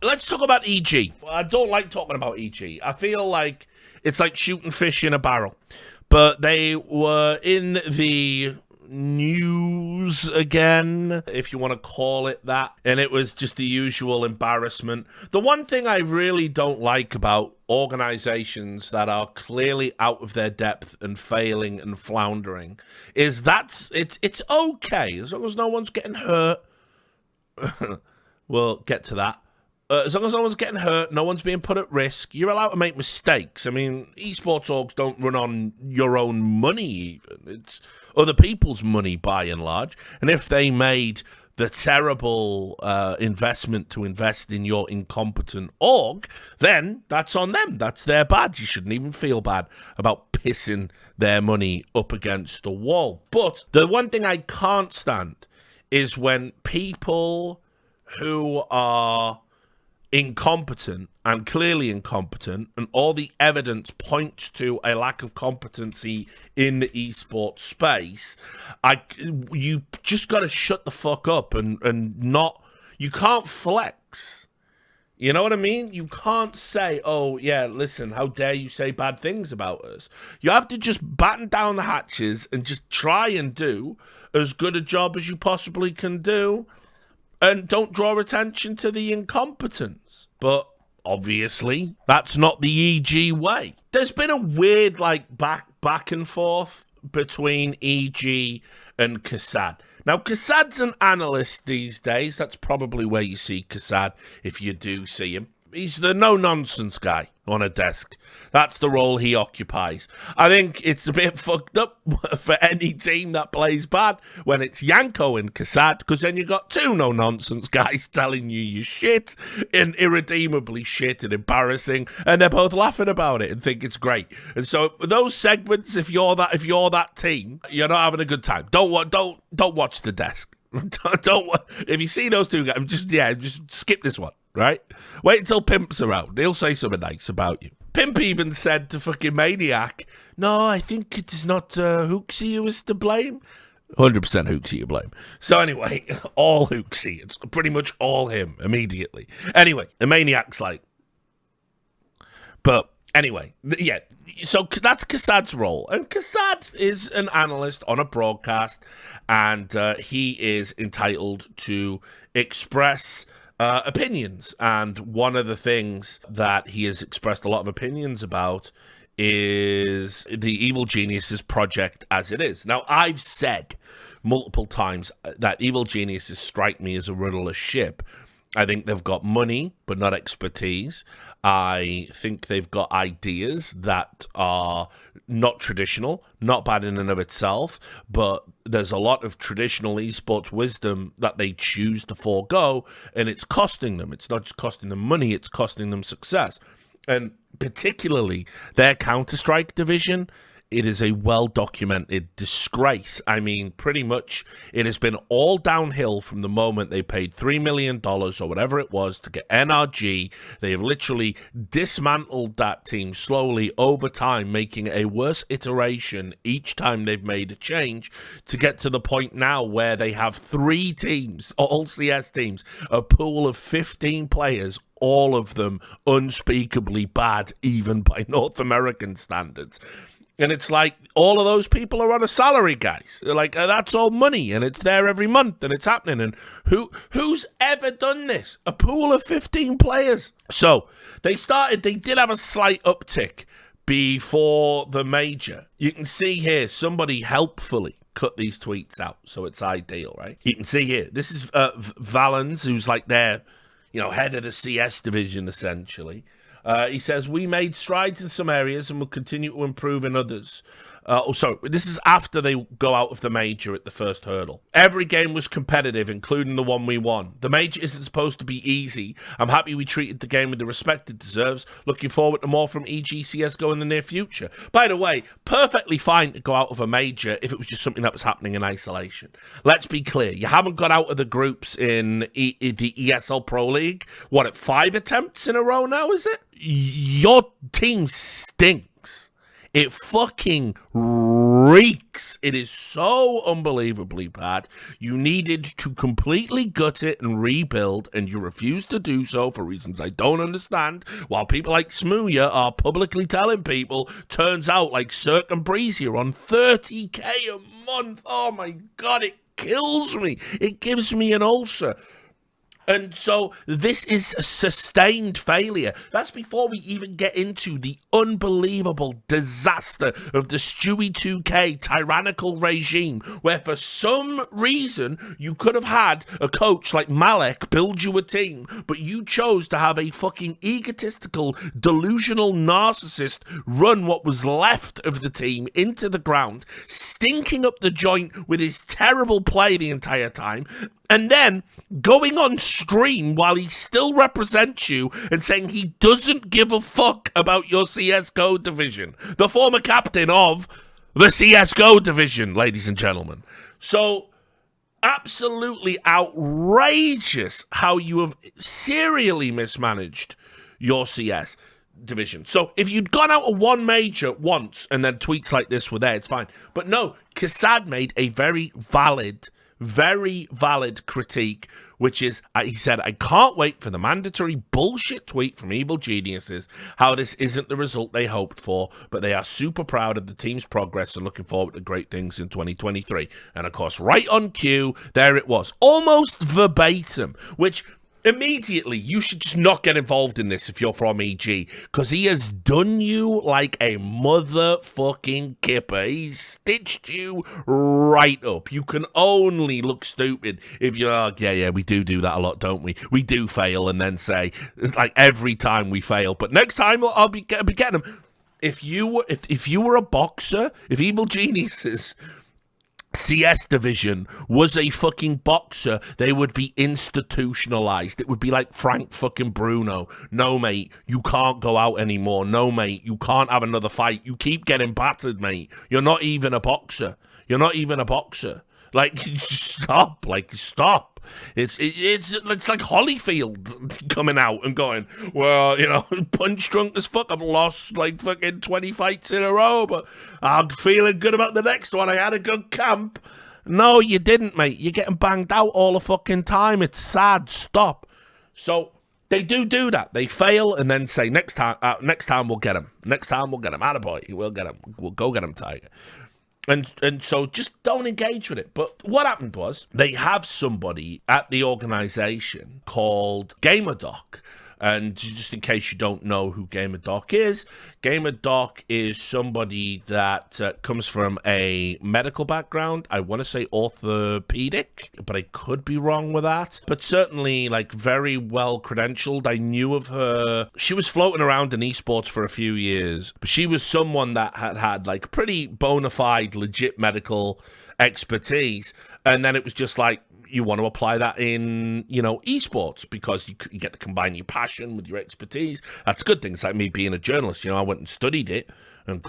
let's talk about EG. I don't like talking about EG. I feel like it's like shooting fish in a barrel. But they were in the news again, if you want to call it that, and it was just the usual embarrassment. The one thing I really don't like about organizations that are clearly out of their depth and failing and floundering is it's okay as long as no one's getting hurt. We'll get to that. As long as no one's getting hurt, no one's being put at risk, you're allowed to make mistakes. I mean, esports orgs don't run on your own money even. It's other people's money by and large. And if they made the terrible investment to invest in your incompetent org, then that's on them. That's their bad. You shouldn't even feel bad about pissing their money up against the wall. But the one thing I can't stand is when people who are incompetent and clearly incompetent, and all the evidence points to a lack of competency in the esports space, you just got to shut the fuck up and not, you can't flex. You know what I mean? You can't say, oh, yeah, listen, how dare you say bad things about us? You have to just batten down the hatches and just try and do as good a job as you possibly can do. And don't draw attention to the incompetence. But obviously, that's not the EG way. There's been a weird, like, back and forth between EG and Kassad. Now, Kassad's an analyst these days. That's probably where you see Kassad, if you do see him. He's the no-nonsense guy on a desk. That's the role he occupies. I think it's a bit fucked up for any team that plays bad when it's Yanko and Kassad, because then you got two no-nonsense guys telling you you're shit and irredeemably shit and embarrassing, and they're both laughing about it and think it's great. And so those segments, if you're that team, you're not having a good time. Don't watch the desk. Don't. If you see those two guys, just skip this one. Right? Wait until Pimp's around. He'll say something nice about you. Pimp even said to fucking Maniac, no, I think it is not Hooksy who is to blame. 100% Hooksy to blame. So anyway, all Hooksy. It's pretty much all him immediately. Anyway, the Maniac's like... But anyway, yeah. So that's Kassad's role. And Kassad is an analyst on a broadcast, and he is entitled to express... opinions, and one of the things that he has expressed a lot of opinions about is the Evil Geniuses project as it is. Now, I've said multiple times that Evil Geniuses strike me as a rudderless ship. I think they've got money, but not expertise. I think they've got ideas that are not traditional, not bad in and of itself, but there's a lot of traditional esports wisdom that they choose to forego, and it's costing them. It's not just costing them money, it's costing them success. And particularly their Counter-Strike division, it is a well-documented disgrace. I mean, pretty much it has been all downhill from the moment they paid $3 million or whatever it was to get NRG. They have literally dismantled that team slowly over time, making a worse iteration each time they've made a change, to get to the point now where they have 3 teams, all CS teams, a pool of 15 players, all of them unspeakably bad, even by North American standards. And it's like, all of those people are on a salary, guys. Like, that's all money, and it's there every month, and it's happening. And who's ever done this? A pool of 15 players. So they did have a slight uptick before the major. You can see here, somebody helpfully cut these tweets out, so it's ideal, right? You can see here, this is Valens, who's like their, head of the CS division, essentially. He says, we made strides in some areas and will continue to improve in others. This is after they go out of the major at the first hurdle. Every game was competitive, including the one we won. The major isn't supposed to be easy. I'm happy we treated the game with the respect it deserves. Looking forward to more from EG CSGO in the near future. By the way, perfectly fine to go out of a major if it was just something that was happening in isolation. Let's be clear. You haven't got out of the groups in the ESL Pro League. What, at 5 attempts in a row now, is it? Your team stinks. It fucking reeks. It is so unbelievably bad. You needed to completely gut it and rebuild, and you refused to do so for reasons I don't understand, while people like Smooya are publicly telling people, turns out like Cirque and Breezy are on 30k a month. Oh my God, it kills me. It gives me an ulcer. And so this is a sustained failure. That's before we even get into the unbelievable disaster of the Stewie 2K tyrannical regime, where for some reason you could have had a coach like Malek build you a team, but you chose to have a fucking egotistical, delusional narcissist run what was left of the team into the ground, stinking up the joint with his terrible play the entire time, and then going on stream while he still represents you and saying he doesn't give a fuck about your CSGO division. The former captain of the CSGO division, ladies and gentlemen. So, absolutely outrageous how you have serially mismanaged your CS division. So, if you'd gone out of one major once and then tweets like this were there, it's fine. But no, Kassad made a very valid critique, which is, he said, I can't wait for the mandatory bullshit tweet from Evil Geniuses, how this isn't the result they hoped for, but they are super proud of the team's progress and looking forward to great things in 2023. And of course, right on cue, there it was, almost verbatim, which immediately, you should just not get involved in this if you're from EG, because he has done you like a motherfucking kipper. He's stitched you right up. You can only look stupid if you're like, yeah, we do that a lot, don't we? We do fail and then say, like, every time we fail, but next time I'll be getting them. If you were a boxer, if Evil Geniuses CS division was a fucking boxer, they would be institutionalized. It would be like Frank fucking Bruno. No, mate, you can't go out anymore. No, mate, you can't have another fight. You keep getting battered, mate. You're not even a boxer. You're not even a boxer. Like, stop. Like, stop. It's like Holyfield coming out and going, well, you know, punch drunk as fuck. I've lost like fucking 20 fights in a row, but I'm feeling good about the next one. I had a good camp. No, you didn't, mate. You're getting banged out all the fucking time. It's sad. Stop. So they do that. They fail and then say, next time we'll get him. Next time we'll get him. Attaboy, we'll get him. We'll go get him, Tiger. And so just don't engage with it. But what happened was they have somebody at the organization called GamerDoc. And just in case you don't know who GamerDoc is somebody that comes from a medical background. I want to say orthopedic, but I could be wrong with that. But certainly, like, very well credentialed. I knew of her. She was floating around in esports for a few years, but she was someone that had like pretty bona fide, legit medical expertise. And then it was just like, you want to apply that in, you know, esports because you get to combine your passion with your expertise. That's a good thing. It's like me being a journalist. You know, I went and studied it and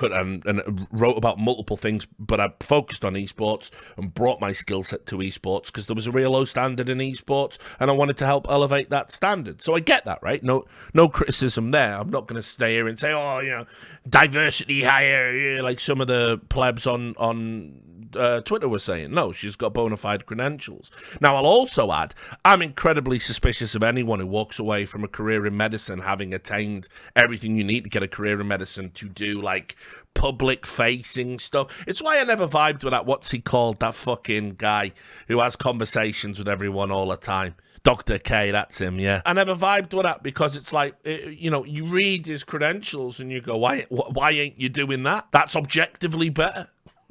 wrote about multiple things, but I focused on esports and brought my skill set to esports because there was a real low standard in esports and I wanted to help elevate that standard. So I get that, right? No criticism there. I'm not going to stay here and say, oh, you know, diversity higher, like some of the plebs on Twitter was saying. No, she's got bona fide credentials. Now, I'll also add, I'm incredibly suspicious of anyone who walks away from a career in medicine having attained everything you need to get a career in medicine to do, like, public-facing stuff. It's why I never vibed with that, what's he called, that fucking guy who has conversations with everyone all the time. Dr. K, that's him, yeah. I never vibed with that because it's like, you know, you read his credentials and you go, why ain't you doing that? That's objectively better.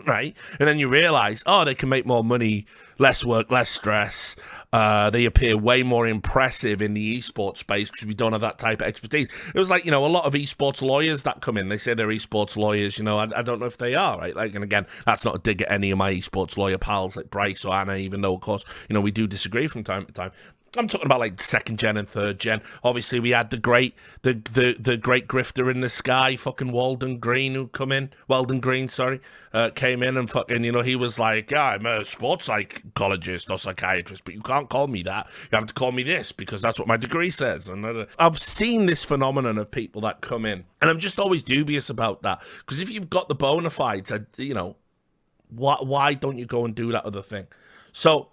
Right? And then you realize, oh, they can make more money, less work, less stress. They appear way more impressive in the esports space because we don't have that type of expertise. It was like, you know, a lot of esports lawyers that come in, they say they're esports lawyers, you know, I don't know if they are, right? Like, and again, that's not a dig at any of my esports lawyer pals like Bryce or Anna, even though, of course, you know, we do disagree from time to time. I'm talking about like second gen and third gen. Obviously, we had the great grifter in the sky, fucking Weldon Green, came in and fucking, you know, he was like, yeah, I'm a sports psychologist or psychiatrist, but you can't call me that. You have to call me this because that's what my degree says. And I've seen this phenomenon of people that come in, and I'm just always dubious about that because if you've got the bona fides, you know, Why don't you go and do that other thing? So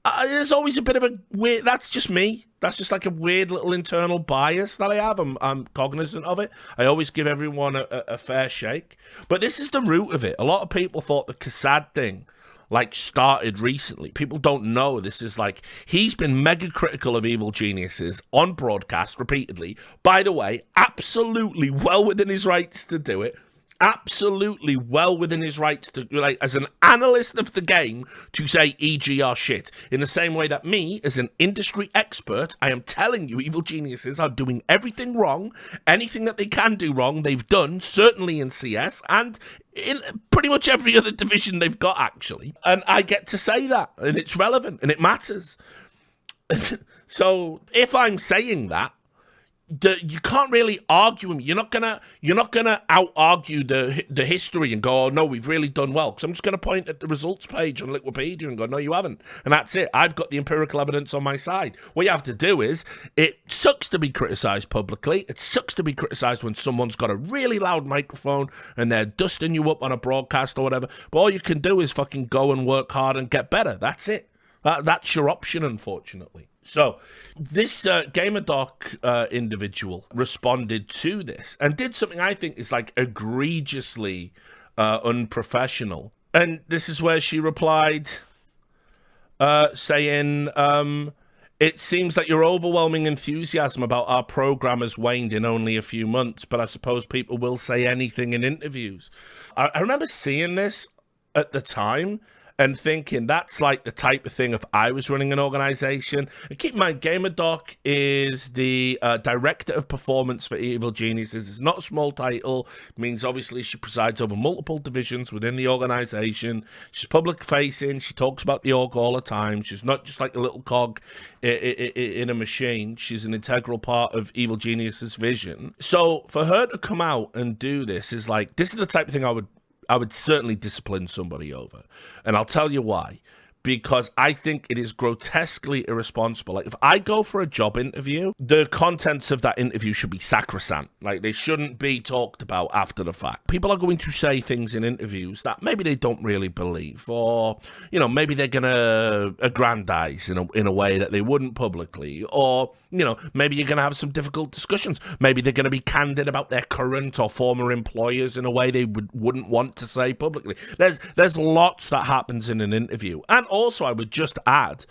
there's always a bit of a weird, that's just me. That's just like a weird little internal bias that I have. I'm cognizant of it. I always give everyone a fair shake. But this is the root of it. A lot of people thought the Kassad thing like started recently. People don't know this is like, he's been mega critical of Evil Geniuses on broadcast repeatedly. By the way, absolutely well within his rights to do it. Absolutely well within his rights to, like, as an analyst of the game, to say EG are shit. In the same way that me, as an industry expert, I am telling you Evil Geniuses are doing everything wrong. Anything that they can do wrong, they've done, certainly in CS, and in pretty much every other division they've got, actually. And I get to say that, and it's relevant, and it matters. So, if I'm saying that, you can't really argue him. You're not gonna out argue the history and go, oh no, we've really done well. Because I'm just gonna point at the results page on Wikipedia and go, no, you haven't, and that's it. I've got the empirical evidence on my side. What you have to do is, it sucks to be criticised publicly. It sucks to be criticised when someone's got a really loud microphone and they're dusting you up on a broadcast or whatever. But all you can do is fucking go and work hard and get better. That's it. That's your option, unfortunately. So, this GamerDoc individual responded to this and did something I think is like egregiously unprofessional. And this is where she replied, saying, it seems that your overwhelming enthusiasm about our program has waned in only a few months, but I suppose people will say anything in interviews. I remember seeing this at the time and thinking that's like the type of thing if I was running an organization. And keep in mind, GamerDoc is the director of performance for Evil Geniuses. It's not a small title. It means obviously she presides over multiple divisions within the organization. She's public facing. She talks about the org all the time. She's not just like a little cog in a machine. She's an integral part of Evil Geniuses' vision. So for her to come out and do this is like, this is the type of thing I would certainly discipline somebody over. And I'll tell you why. Because I think it is grotesquely irresponsible. Like, if I go for a job interview, the contents of that interview should be sacrosanct. Like, they shouldn't be talked about after the fact. People are going to say things in interviews that maybe they don't really believe. Or, you know, maybe they're going to aggrandize in a way that they wouldn't publicly. Or, you know, maybe you're going to have some difficult discussions. Maybe they're going to be candid about their current or former employers in a way they wouldn't want to say publicly. There's lots that happens in an interview. And also, I would just add,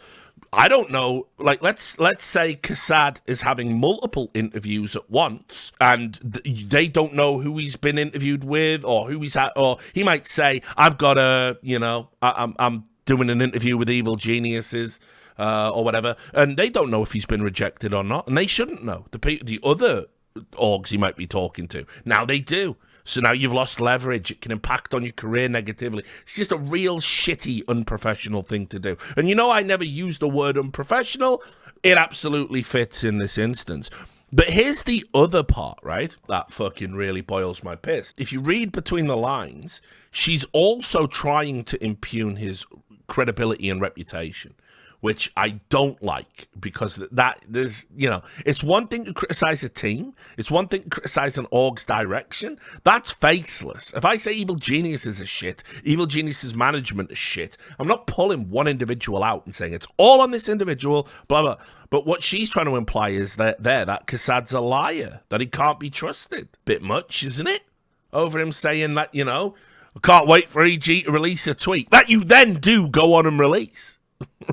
I don't know, like, let's say Kassad is having multiple interviews at once, and they don't know who he's been interviewed with, or who he's at, or he might say, I've got a, you know, I'm doing an interview with Evil Geniuses, or whatever, and they don't know if he's been rejected or not, and they shouldn't know. The other orgs he might be talking to, now they do. So now you've lost leverage. It can impact on your career negatively. It's just a real shitty, unprofessional thing to do. And you know, I never used the word unprofessional. It absolutely fits in this instance. But here's the other part, right? That fucking really boils my piss. If you read between the lines, she's also trying to impugn his credibility and reputation, which I don't like, because there's, you know, it's one thing to criticize a team. It's one thing to criticize an org's direction. That's faceless. If I say Evil Geniuses is shit, Evil Geniuses management is shit, I'm not pulling one individual out and saying it's all on this individual, blah, blah. But what she's trying to imply is that Kassad's a liar, that he can't be trusted. Bit much, isn't it? Over him saying that, you know, I can't wait for EG to release a tweet. That you then do go on and release.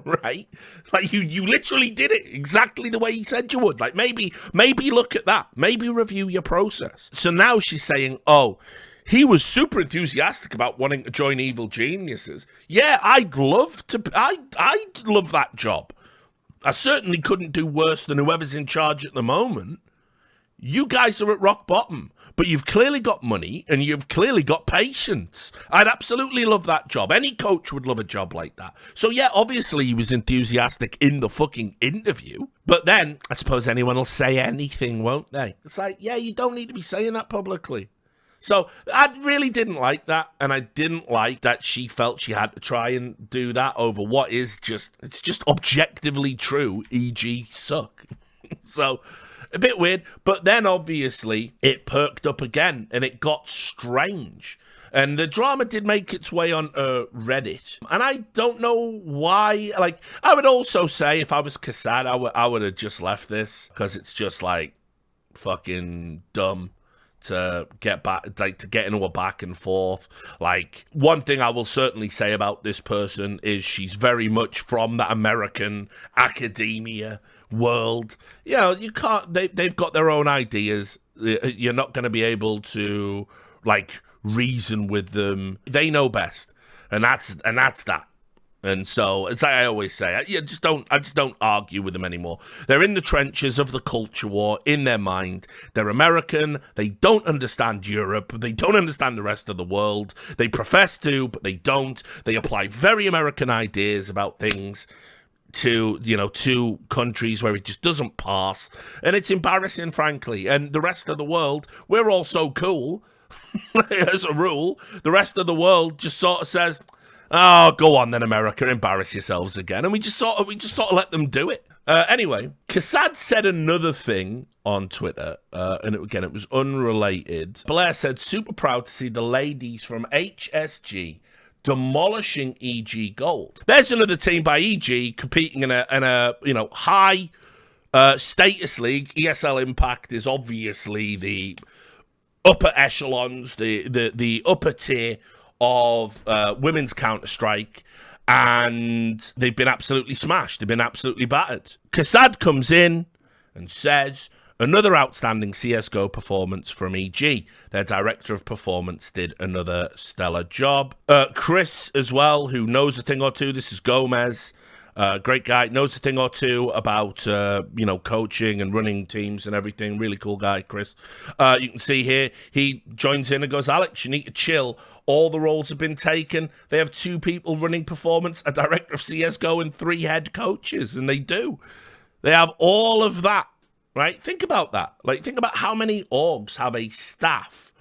Right? Like, you literally did it exactly the way he said you would. Like, maybe look at that. Maybe review your process. So now she's saying, oh, he was super enthusiastic about wanting to join Evil Geniuses. Yeah, I'd love that job. I certainly couldn't do worse than whoever's in charge at the moment. You guys are at rock bottom, but you've clearly got money and you've clearly got patience. I'd absolutely love that job. Any coach would love a job like that. So yeah, obviously he was enthusiastic in the fucking interview, but then I suppose anyone will say anything, won't they? It's like, yeah, you don't need to be saying that publicly. So I really didn't like that, and I didn't like that she felt she had to try and do that over what is it's just objectively true. EG suck. So a bit weird, but then obviously it perked up again and it got strange. And the drama did make its way on Reddit. And I don't know why. Like, I would also say if I was Kassad, I would have just left this, because it's just like fucking dumb to get back, like to get into a back and forth. Like, one thing I will certainly say about this person is she's very much from that American academia world. You know, you can't, they've got their own ideas. You're not going to be able to, like, reason with them. They know best, and that's that. And so, it's like I always say, I just don't argue with them anymore. They're in the trenches of the culture war in their mind. They're American. They don't understand Europe. They don't understand the rest of the world. They profess to, but they don't. They apply very American ideas about things to, you know, to countries where it just doesn't pass. And it's embarrassing, frankly. And the rest of the world, we're all so cool. As a rule, the rest of the world just sort of says, "Oh, go on then, America, embarrass yourselves again," and we just sort of let them do it. Anyway, Kassad said another thing on Twitter, and it was unrelated. Blair said, "Super proud to see the ladies from HSG demolishing EG Gold." There's another team by EG competing in a you know, high status league. ESL Impact is obviously the upper echelons, the upper tier of women's Counter-Strike, and they've been absolutely smashed. They've been absolutely battered. Kassad comes in and says, "Another outstanding CSGO performance from EG. Their director of performance did another stellar job." Chris as well, who knows a thing or two. This is Gomez. Great guy, knows a thing or two about, you know, coaching and running teams and everything. Really cool guy, Chris. You can see here, he joins in and goes, "Alex, you need to chill. All the roles have been taken. They have 2 people running performance, a director of CSGO, and 3 head coaches." And they do. They have all of that, right? Think about that. Like, think about how many orgs have a staff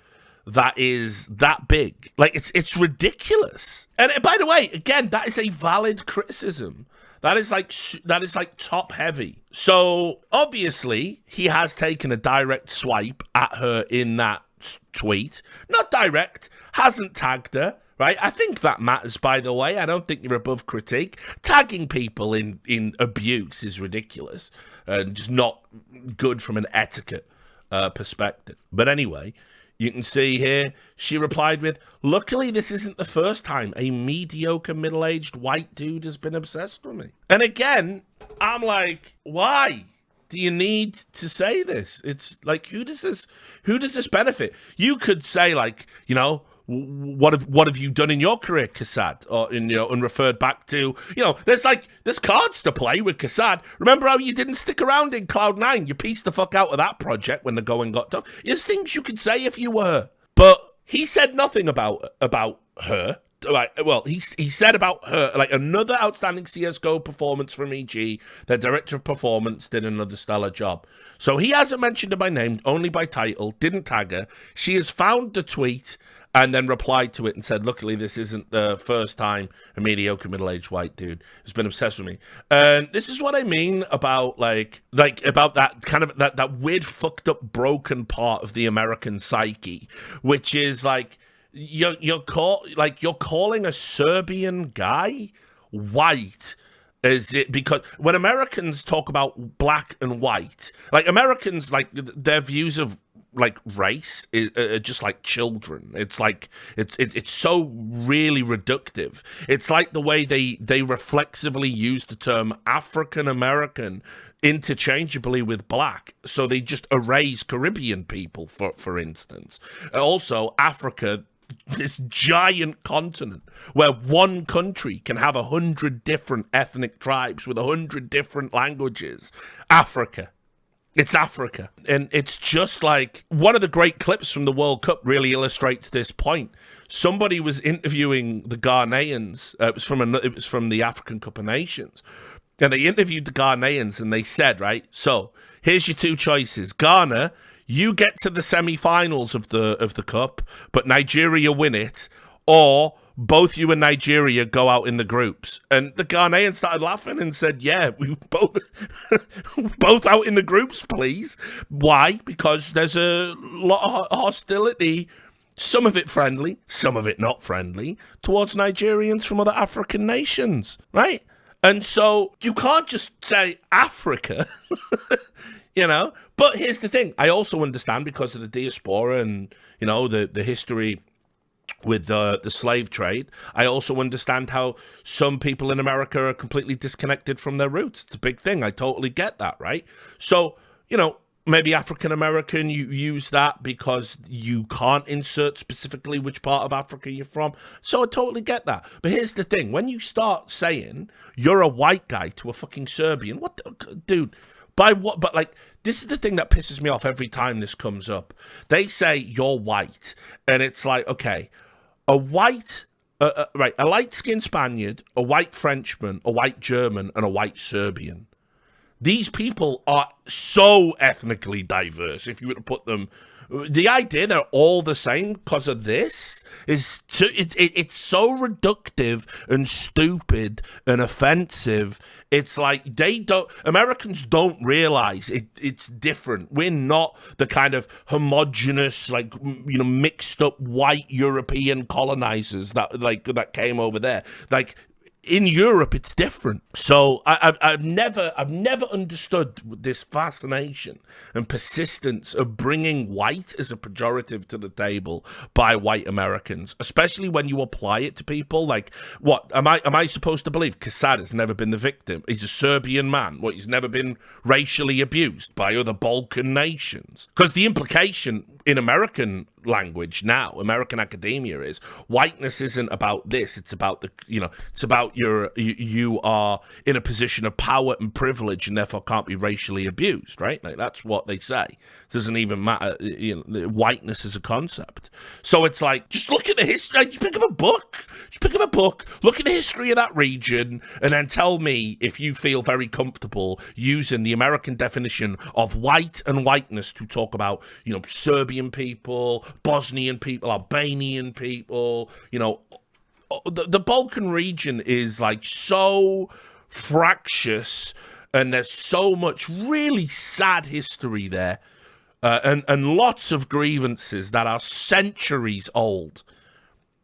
that is that big. Like, it's ridiculous. And by the way, again, that is a valid criticism. That is like top heavy. So obviously he has taken a direct swipe at her in that tweet. Not direct, hasn't tagged her, right? I think that matters, by the way. I don't think you're above critique. Tagging people in abuse is ridiculous and just not good from an etiquette perspective. But anyway, you can see here, she replied with, "Luckily, this isn't the first time a mediocre middle-aged white dude has been obsessed with me." And again, I'm like, why do you need to say this? It's like, who does this benefit? You could say, like, you know, what have you done in your career, Kassad? Or and referred back to, you know, there's cards to play with Kassad. Remember how you didn't stick around in Cloud9? You pieced the fuck out of that project when the going got tough. There's things you could say if you were. But he said nothing about her. Like, well, he said about her, like, another outstanding CSGO performance from EG. Their director of performance did another stellar job. So he hasn't mentioned her by name, only by title, didn't tag her. She has found the tweet and then replied to it and said, "Luckily, this isn't the first time a mediocre middle-aged white dude has been obsessed with me." And this is what I mean about like about that kind of that weird, fucked up, broken part of the American psyche, which is like you're calling a Serbian guy white. Is it because when Americans talk about black and white, like Americans, like their views of like race is just like children. It's like it's so really reductive. It's like the way they reflexively use the term African American interchangeably with black, so they just erase Caribbean people, for instance. Also, Africa, this giant continent where one country can have 100 different ethnic tribes with 100 different languages. Africa. It's Africa. And it's just like one of the great clips from the World Cup really illustrates this point. Somebody was interviewing the Ghanaians. It was from the African Cup of Nations. And they interviewed the Ghanaians and they said, right, so here's your 2 choices. Ghana, you get to the semi-finals of the cup, but Nigeria win it, or both you and Nigeria go out in the groups. And the Ghanaians started laughing and said, "Yeah, we both out in the groups, please." Why? Because there's a lot of hostility some of it friendly, some of it not friendly, towards Nigerians from other African nations, right? And so you can't just say Africa, you know? But here's the thing. I also understand, because of the diaspora and, you know, the history with the slave trade, I also understand how some people in America are completely disconnected from their roots. It's a big thing. I totally get that, right? So, you know, maybe African-American, you use that because you can't insert specifically which part of Africa you're from. So I totally get that. But here's the thing. When you start saying you're a white guy to a fucking Serbian, what the, dude, by what? But like, this is the thing that pisses me off every time this comes up. They say you're white, and it's like, okay, a white, right, a light-skinned Spaniard, a white Frenchman, a white German, and a white Serbian. These people are so ethnically diverse. If you were to put them, the idea they're all the same because of this is it's so reductive and stupid and offensive. It's like Americans don't realize it's different. We're not the kind of homogenous, like, you know, mixed up white European colonizers that came over there. Like, in Europe, it's different. So I've never understood this fascination and persistence of bringing white as a pejorative to the table by white Americans, especially when you apply it to people. Like, what am I supposed to believe? Kassad has never been the victim. He's a Serbian man. What, he's never been racially abused by other Balkan nations? Because the implication in American language now, American academia, is whiteness isn't about this. It's about the, you know, it's about you are in a position of power and privilege and therefore can't be racially abused, right? Like, that's what they say. It doesn't even matter, you know, whiteness is a concept. So it's like, just look at the history. Like, just pick up a book. Look at the history of that region, and then tell me if you feel very comfortable using the American definition of white and whiteness to talk about, you know, Serbian people, Bosnian people, Albanian people. You know, the Balkan region is like so fractious, and there's so much really sad history there, and lots of grievances that are centuries old.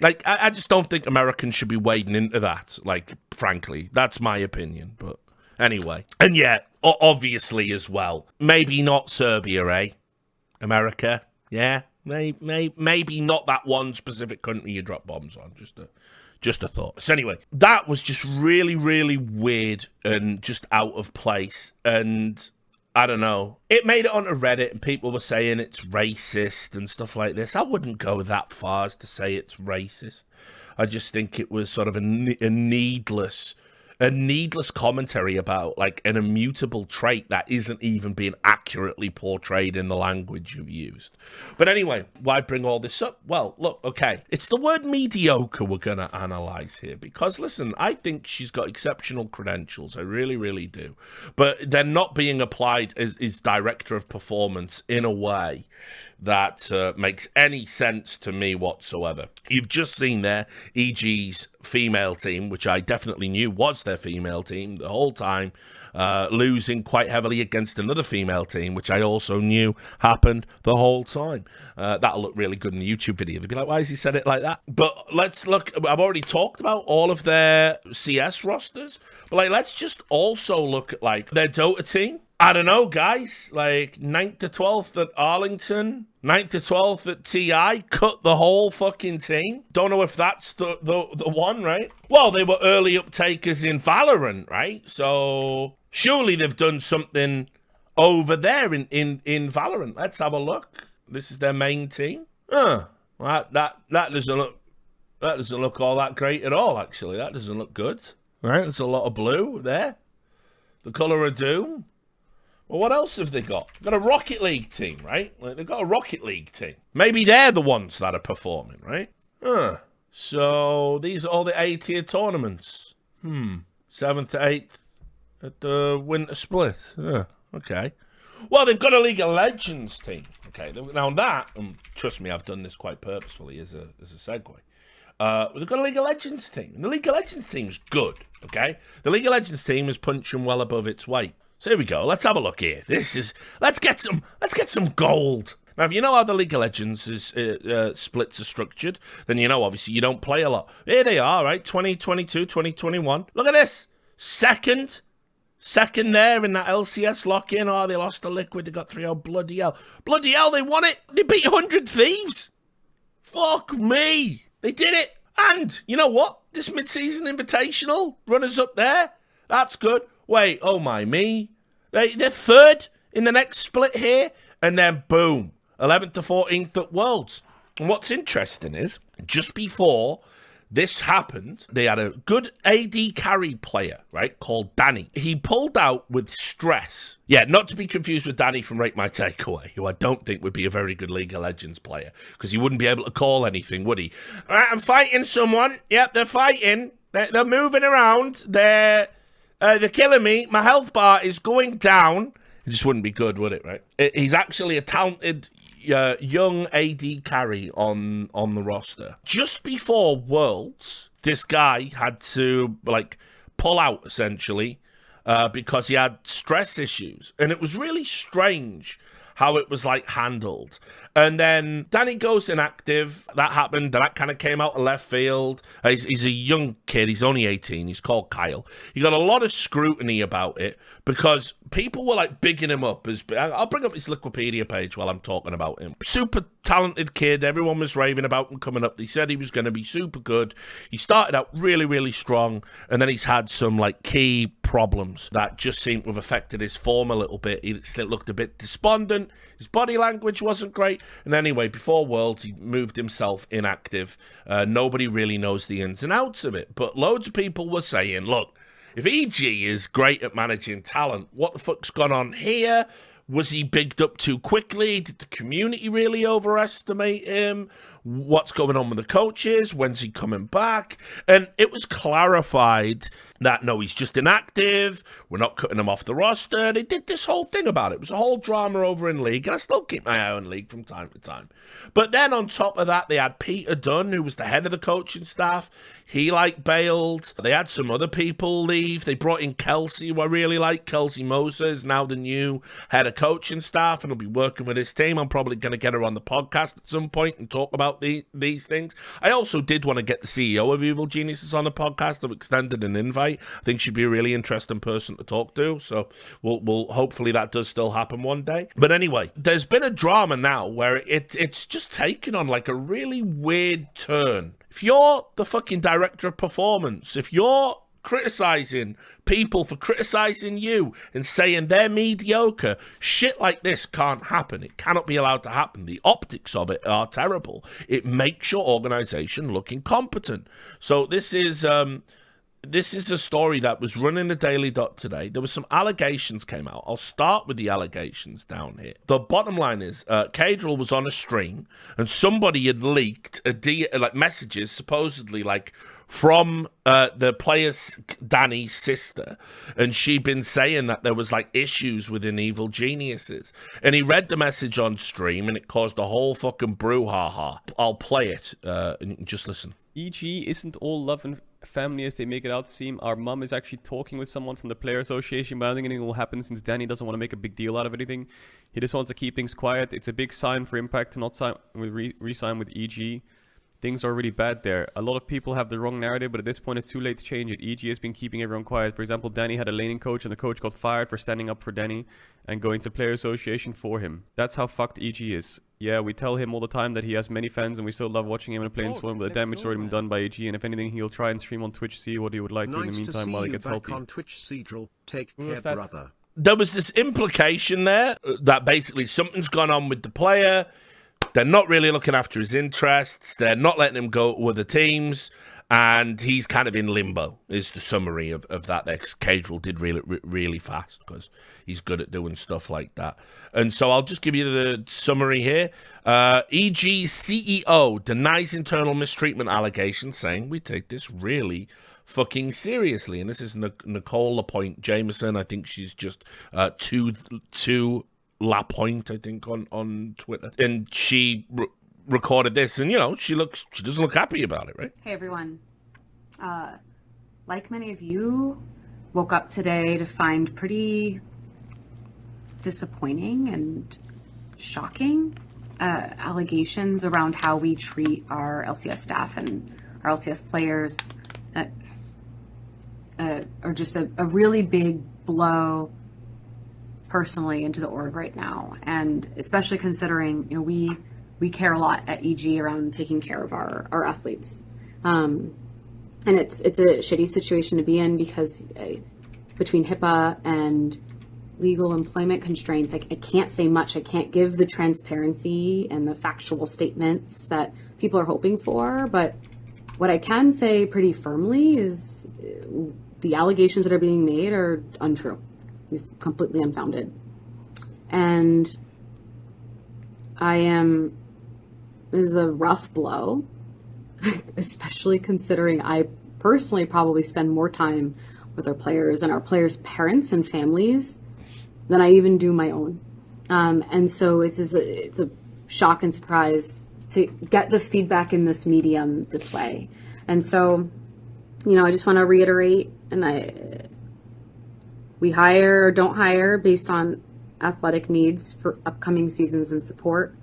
Like, I just don't think Americans should be wading into that. Like, frankly, that's my opinion. But anyway, and yeah, obviously as well, maybe not Serbia, eh? America, yeah. Maybe not that one specific country you drop bombs on. Just a thought. So anyway, that was just really, really weird and just out of place. And I don't know. It made it onto Reddit, and people were saying it's racist and stuff like this. I wouldn't go that far as to say it's racist. I just think it was sort of a needless commentary about, like, an immutable trait that isn't even being accurately portrayed in the language you've used. But anyway, why bring all this up? Well, look, okay, it's the word mediocre we're going to analyze here, because, listen, I think she's got exceptional credentials. I really, really do. But they're not being applied as director of performance in a way that makes any sense to me whatsoever. You've just seen there EG's female team, which I definitely knew was their female team the whole time, losing quite heavily against another female team, which I also knew happened the whole time. That'll look really good in the YouTube video. They'll be like, why has he said it like that? But let's look. I've already talked about all of their CS rosters, but like, let's just also look at like their Dota team. I don't know, guys, like 9th to 12th at Arlington, 9th to 12th at TI, cut the whole fucking team. Don't know if that's the one, right? Well, they were early uptakers in Valorant, right? So surely they've done something over there in Valorant. Let's have a look. This is their main team. Well, that doesn't look all that great at all, actually. That doesn't look good. Right? There's a lot of blue there. The color of doom. Well, what else have they got? They've got a Rocket League team, right? Like, they've got a Rocket League team. Maybe they're the ones that are performing, right? So these are all the A-tier tournaments. 7th to 8th at the Winter Split. Okay. Well, they've got a League of Legends team. Okay. Now that, trust me, I've done this quite purposefully as a segue. They've got a League of Legends team. And the League of Legends team is good, okay? The League of Legends team is punching well above its weight. So here we go. Let's have a look here. Let's get some gold. Now, if you know how the League of Legends splits are structured, then you know, obviously, you don't play a lot. Here they are, right? 2022, 2021. Look at this. Second there in that LCS lock-in. Oh, they lost to Liquid. They got 3-0. Bloody hell. Bloody hell, they won it. They beat 100 Thieves. Fuck me. They did it. And you know what? This mid-season invitational, runners up there. That's good. Wait, oh my me. They're third in the next split here. And then boom, 11th to 14th at Worlds. And what's interesting is, just before this happened, they had a good AD carry player, right, called Danny. He pulled out with stress. Yeah, not to be confused with Danny from Rate My Takeaway, who I don't think would be a very good League of Legends player, because he wouldn't be able to call anything, would he? All right, I'm fighting someone. Yep, they're fighting. They're moving around. They're killing me. My health bar is going down. It just wouldn't be good, would it, right? He's actually a talented young AD carry on the roster. Just before Worlds, this guy had to pull out essentially because he had stress issues, and it was really strange how it was handled. And then Danny goes inactive. That happened, and that kind of came out of left field. He's a young kid. He's only 18. He's called Kyle. He got a lot of scrutiny about it because people were bigging him up as. I'll bring up his Wikipedia page while I'm talking about him. Super talented kid. Everyone was raving about him coming up. They said he was going to be super good. He started out really, really strong, and then he's had some key problems that just seem to have affected his form a little bit. He still looked a bit despondent. His body language wasn't great. And anyway, before Worlds, he moved himself inactive. Nobody really knows the ins and outs of it. But loads of people were saying, look, if EG is great at managing talent, what the fuck's gone on here? Was he bigged up too quickly? Did the community really overestimate him? What's going on with the coaches? When's he coming back? And it was clarified that, no, he's just inactive. We're not cutting him off the roster. They did this whole thing about it. It was a whole drama over in League, and I still keep my eye on League from time to time. But then on top of that, they had Peter Dunn, who was the head of the coaching staff. He bailed. They had some other people leave. They brought in Kelsey, who I really like. Kelsey Moser is now the new head of coaching staff, and will be working with his team. I'm probably going to get her on the podcast at some point and talk about these things. I also did want to get the CEO of Evil Geniuses on the podcast. I've extended an invite. I think she'd be a really interesting person to talk to. So we'll hopefully that does still happen one day. But anyway, there's been a drama now where it's just taken on a really weird turn. If you're the fucking director of performance, if you're criticizing people for criticizing you and saying they're mediocre, shit like this can't happen. It cannot be allowed to happen. The optics of it are terrible. It makes your organization look incompetent. So this is a story that was run in the Daily Dot today. There was some allegations came out. I'll start with the allegations down here. The bottom line is, Cadril was on a stream and somebody had leaked messages supposedly from the player's Danny's sister, and she'd been saying that there was issues within Evil Geniuses, and he read the message on stream and it caused a whole fucking brouhaha. I'll play it and just listen. EG isn't all love and family as they make it out to seem. Our mum is actually talking with someone from the player association, but I don't think anything will happen since Danny doesn't want to make a big deal out of anything. He just wants to keep things quiet. It's a big sign for Impact to not re-sign with EG. Things are really bad there. A lot of people have the wrong narrative, but at this point it's too late to change it. EG has been keeping everyone quiet. For example, Danny had a laning coach and the coach got fired for standing up for Danny and going to player association for him. That's how fucked EG is. Yeah, we tell him all the time that he has many fans and we still love watching him and playing Swarm, but the damage has already been done by EG, and if anything he'll try and stream on Twitch, see what he would like to in the meantime while he gets healthy. On Twitch, Cedral. Take care, brother. There was this implication there that basically something's gone on with the player. They're not really looking after his interests. They're not letting him go with the teams. And he's kind of in limbo, is the summary of that. Cadril did really fast because he's good at doing stuff like that. And so I'll just give you the summary here. EG's CEO denies internal mistreatment allegations, saying, we take this really fucking seriously. And this is Nicole LaPointe Jameson. I think she's just two LaPointe, I think, on Twitter. And she recorded this, and she doesn't look happy about it, right? Hey everyone, like many of you, woke up today to find pretty disappointing and shocking allegations around how we treat our LCS staff and our LCS players that are just a really big blow personally into the org right now. And especially considering, we care a lot at EG around taking care of our athletes. And it's a shitty situation to be in because between HIPAA and legal employment constraints, I can't say much. I can't give the transparency and the factual statements that people are hoping for. But what I can say pretty firmly is the allegations that are being made are untrue. It's completely unfounded. And this is a rough blow, especially considering I personally probably spend more time with our players and our players' parents and families than I even do my own. And so it's a shock and surprise to get the feedback in this medium this way. And so, I just want to reiterate, we hire or don't hire based on athletic needs for upcoming seasons and support.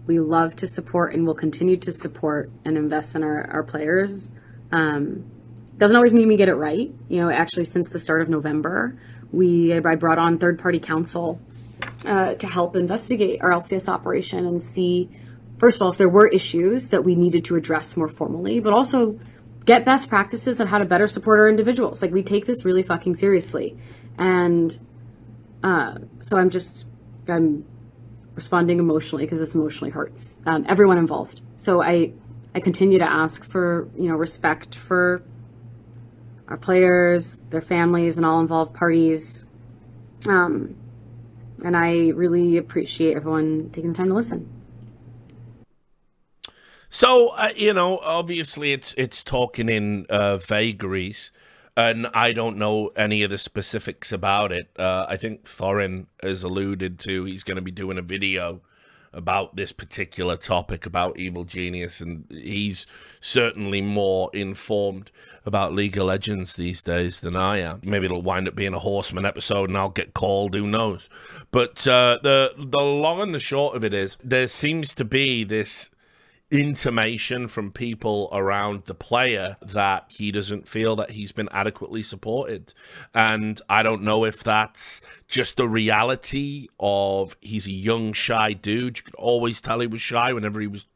We love to support and will continue to support and invest in our players. Doesn't always mean we get it right. Actually, since the start of November, I brought on third-party counsel to help investigate our LCS operation and see, first of all, if there were issues that we needed to address more formally, but also get best practices on how to better support our individuals. We take this really fucking seriously. And so I'm responding emotionally because this emotionally hurts everyone involved. So I continue to ask for, respect for our players, their families, and all involved parties. And I really appreciate everyone taking the time to listen. So, obviously it's talking in vagaries, and I don't know any of the specifics about it. I think Thorin has alluded to he's going to be doing a video about this particular topic, about Evil Genius, and he's certainly more informed about League of Legends these days than I am. Maybe it'll wind up being a Horseman episode and I'll get called, who knows. But the long and the short of it is, there seems to be this intimation from people around the player that he doesn't feel that he's been adequately supported. And I don't know if that's just the reality of he's a young, shy dude. You could always tell he was shy whenever he was,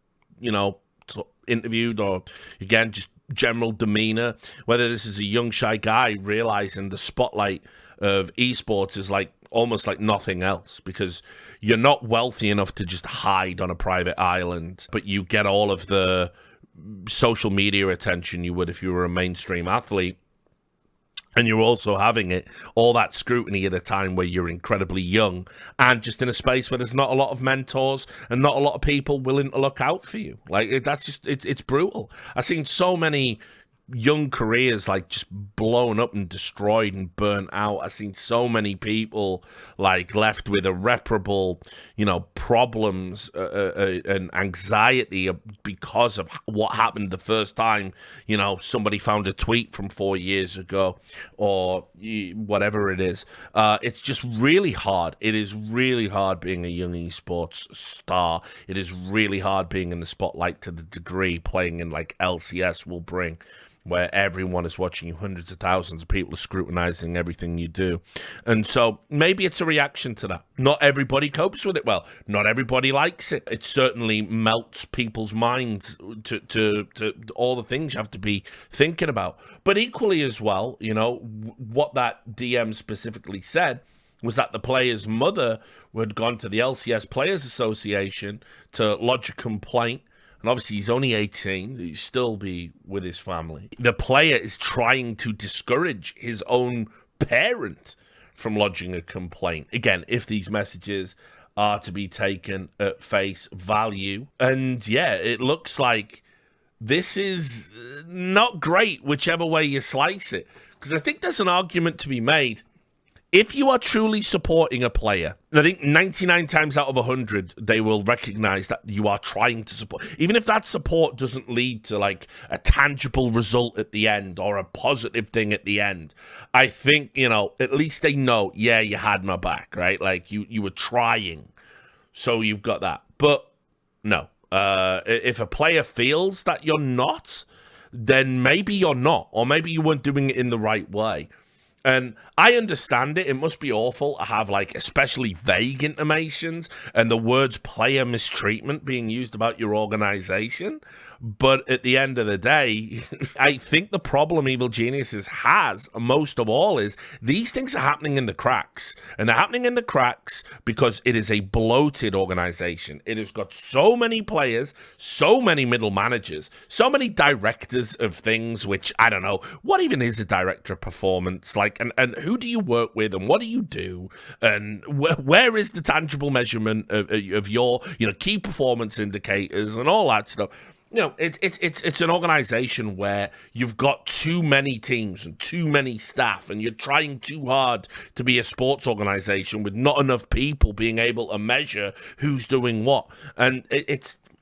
interviewed, or again, just general demeanor. Whether this is a young, shy guy realizing the spotlight of esports is almost like nothing else, because you're not wealthy enough to just hide on a private island, but you get all of the social media attention you would if you were a mainstream athlete. And you're also having all that scrutiny at a time where you're incredibly young and just in a space where there's not a lot of mentors and not a lot of people willing to look out for you. That's just, it's brutal. I've seen so many young careers just blown up and destroyed and burnt out. I've seen so many people left with irreparable, problems and anxiety because of what happened the first time, somebody found a tweet from 4 years ago or whatever it is. It's just really hard. It is really hard being a young esports star. It is really hard being in the spotlight to the degree playing in LCS will bring, where everyone is watching you, hundreds of thousands of people are scrutinizing everything you do. And so maybe it's a reaction to that. Not everybody copes with it well. Not everybody likes it. It certainly melts people's minds to all the things you have to be thinking about. But equally as well, what that DM specifically said was that the player's mother had gone to the LCS Players Association to lodge a complaint. And obviously, he's only 18. He'd still be with his family. The player is trying to discourage his own parent from lodging a complaint. Again, if these messages are to be taken at face value. And yeah, it looks like this is not great, whichever way you slice it. Because I think there's an argument to be made. If you are truly supporting a player, I think 99 times out of 100, they will recognize that you are trying to support. Even if that support doesn't lead to a tangible result at the end or a positive thing at the end, I think, at least they know, yeah, you had my back, right? You were trying. So you've got that. But No. If a player feels that you're not, then maybe you're not, or maybe you weren't doing it in the right way. And I understand it. It must be awful to have, like, especially vague intimations and the words player mistreatment being used about your organization. But at the end of the day, I think the problem Evil Geniuses has, most of all, is these things are happening in the cracks. And they're happening in the cracks because it is a bloated organization. It has got so many players, so many middle managers, so many directors of things, which, I don't know, what even is a director of performance? Like, and who do you work with, and what do you do? And where is the tangible measurement of your, key performance indicators and all that stuff? It's an organization where you've got too many teams and too many staff, and you're trying too hard to be a sports organization with not enough people being able to measure who's doing what. And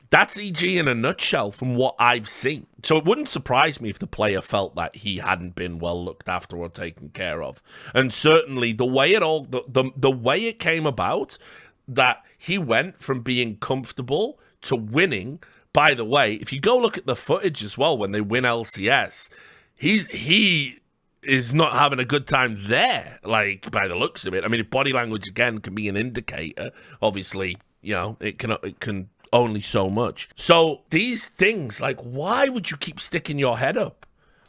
that's EG in a nutshell from what I've seen. So it wouldn't surprise me if the player felt that he hadn't been well looked after or taken care of. And certainly the way the way it came about, that he went from being comfortable to winning. By the way, if you go look at the footage as well, when they win LCS, he is not having a good time there, like, by the looks of it. I mean, if body language, again, can be an indicator, obviously, it can only so much. So these things, like, why would you keep sticking your head up?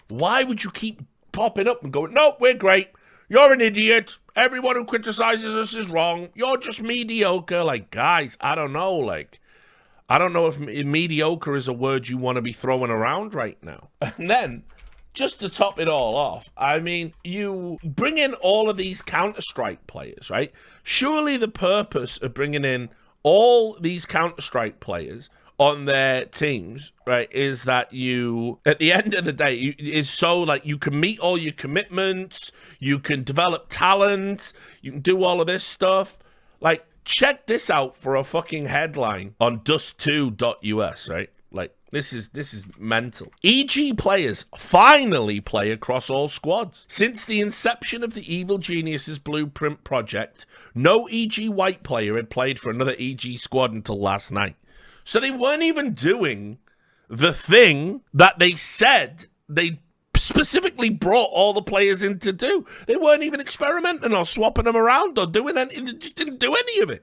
Why would you keep popping up and going, nope, we're great. You're an idiot. Everyone who criticizes us is wrong. You're just mediocre. Like, guys, I don't know, like, I don't know if mediocre is a word you want to be throwing around right now. And then, just to top it all off, I mean, you bring in all of these Counter-Strike players, right? Surely the purpose of bringing in all these Counter-Strike players on their teams, right, is that you, at the end of the day, is so, like, you can meet all your commitments, you can develop talent, you can do all of this stuff. Like, check this out for a fucking headline on dust2.us, right? Like, this is mental. EG players finally play across all squads. Since the inception of the Evil Geniuses Blueprint project, no EG white player had played for another EG squad until last night. So they weren't even doing the thing that they said they specifically brought all the players in to do. They weren't even experimenting or swapping them around or doing anything. They just didn't do any of it.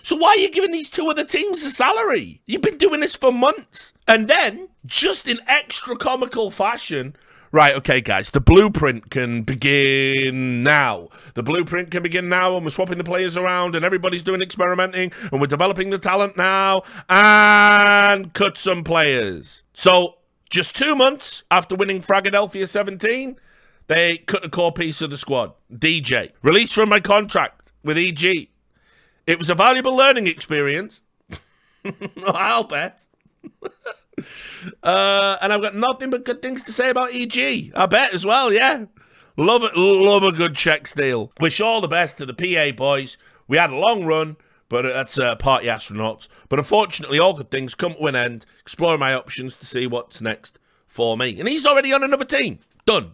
So why are you giving these two other teams a salary? You've been doing this for months. And then, just in extra comical fashion, right, okay, guys, the blueprint can begin now. The blueprint can begin now, and we're swapping the players around, and everybody's doing experimenting, and we're developing the talent now, and cut some players. So, just 2 months after winning Fragadelphia 17, they cut a core piece of the squad. DJ, released from my contract with EG. It was a valuable learning experience. I'll bet. And I've got nothing but good things to say about EG. I bet as well, yeah. Love it. Love a good check steal. Wish all the best to the PA boys. We had a long run, but that's party astronauts. But unfortunately, all good things come to an end. Exploring my options to see what's next for me. And he's already on another team. Done.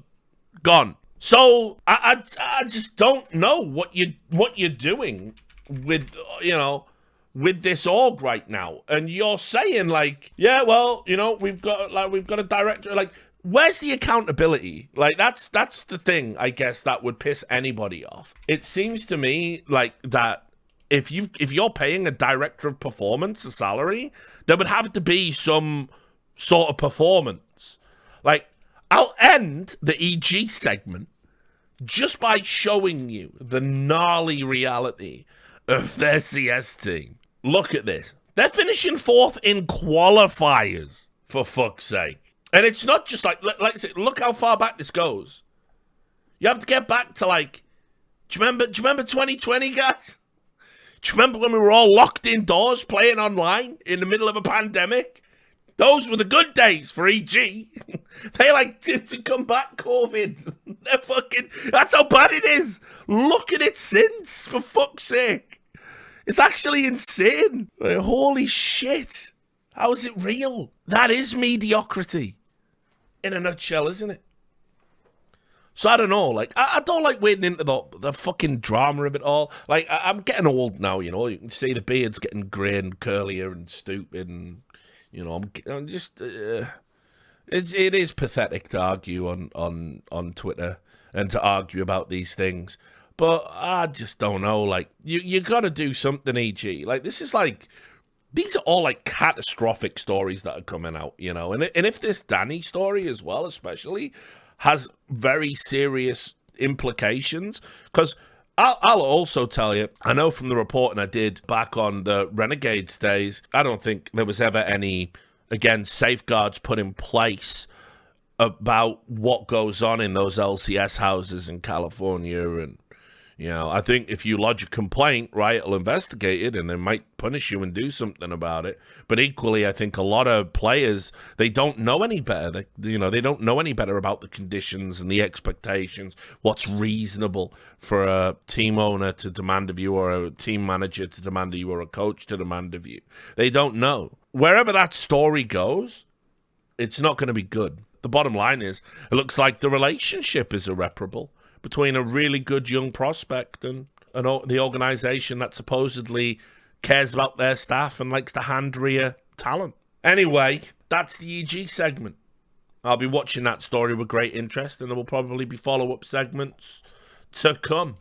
Gone. So I just don't know what you're doing with, with this org right now. And you're saying, like, yeah, well, we've got a director. Like, where's the accountability? Like, that's the thing, I guess, that would piss anybody off. It seems to me like that if you're paying a director of performance a salary, there would have to be some sort of performance. Like, I'll end the EG segment just by showing you the gnarly reality of their CS team. Look at this. They're finishing 4th in qualifiers, for fuck's sake. And it's not just like I said, look how far back this goes. You have to get back to, like, do you remember 2020, guys? Do you remember when we were all locked indoors playing online in the middle of a pandemic? Those were the good days for EG. They like to combat COVID. They're fucking, that's how bad it is. Look at it since, for fuck's sake. It's actually insane. Like, holy shit. How is it real? That is mediocrity in a nutshell, isn't it? So I don't know, like, I don't like wading into the fucking drama of it all. Like, I'm getting old now, you know. You can see the beard's getting grey and curlier and stupid, and, you know, I'm just... It is pathetic to argue on Twitter and to argue about these things. But I just don't know, like, you got to do something, EG. Like, this is like... These are all, like, catastrophic stories that are coming out, you know. And if this Danny story as well, especially, has very serious implications, because I'll also tell you, I know from the reporting I did back on the Renegades days, I don't think there was ever any, again, safeguards put in place about what goes on in those LCS houses in California. And, you know, I think if you lodge a complaint, Riot will investigate it and they might punish you and do something about it. But equally, I think a lot of players, they don't know any better. They don't know any better about the conditions and the expectations, what's reasonable for a team owner to demand of you, or a team manager to demand of you, or a coach to demand of you. They don't know. Wherever that story goes, it's not going to be good. The bottom line is, it looks like the relationship is irreparable between a really good young prospect and the organization that supposedly cares about their staff and likes to hand rear talent. Anyway, that's the EG segment. I'll be watching that story with great interest, and there will probably be follow-up segments to come.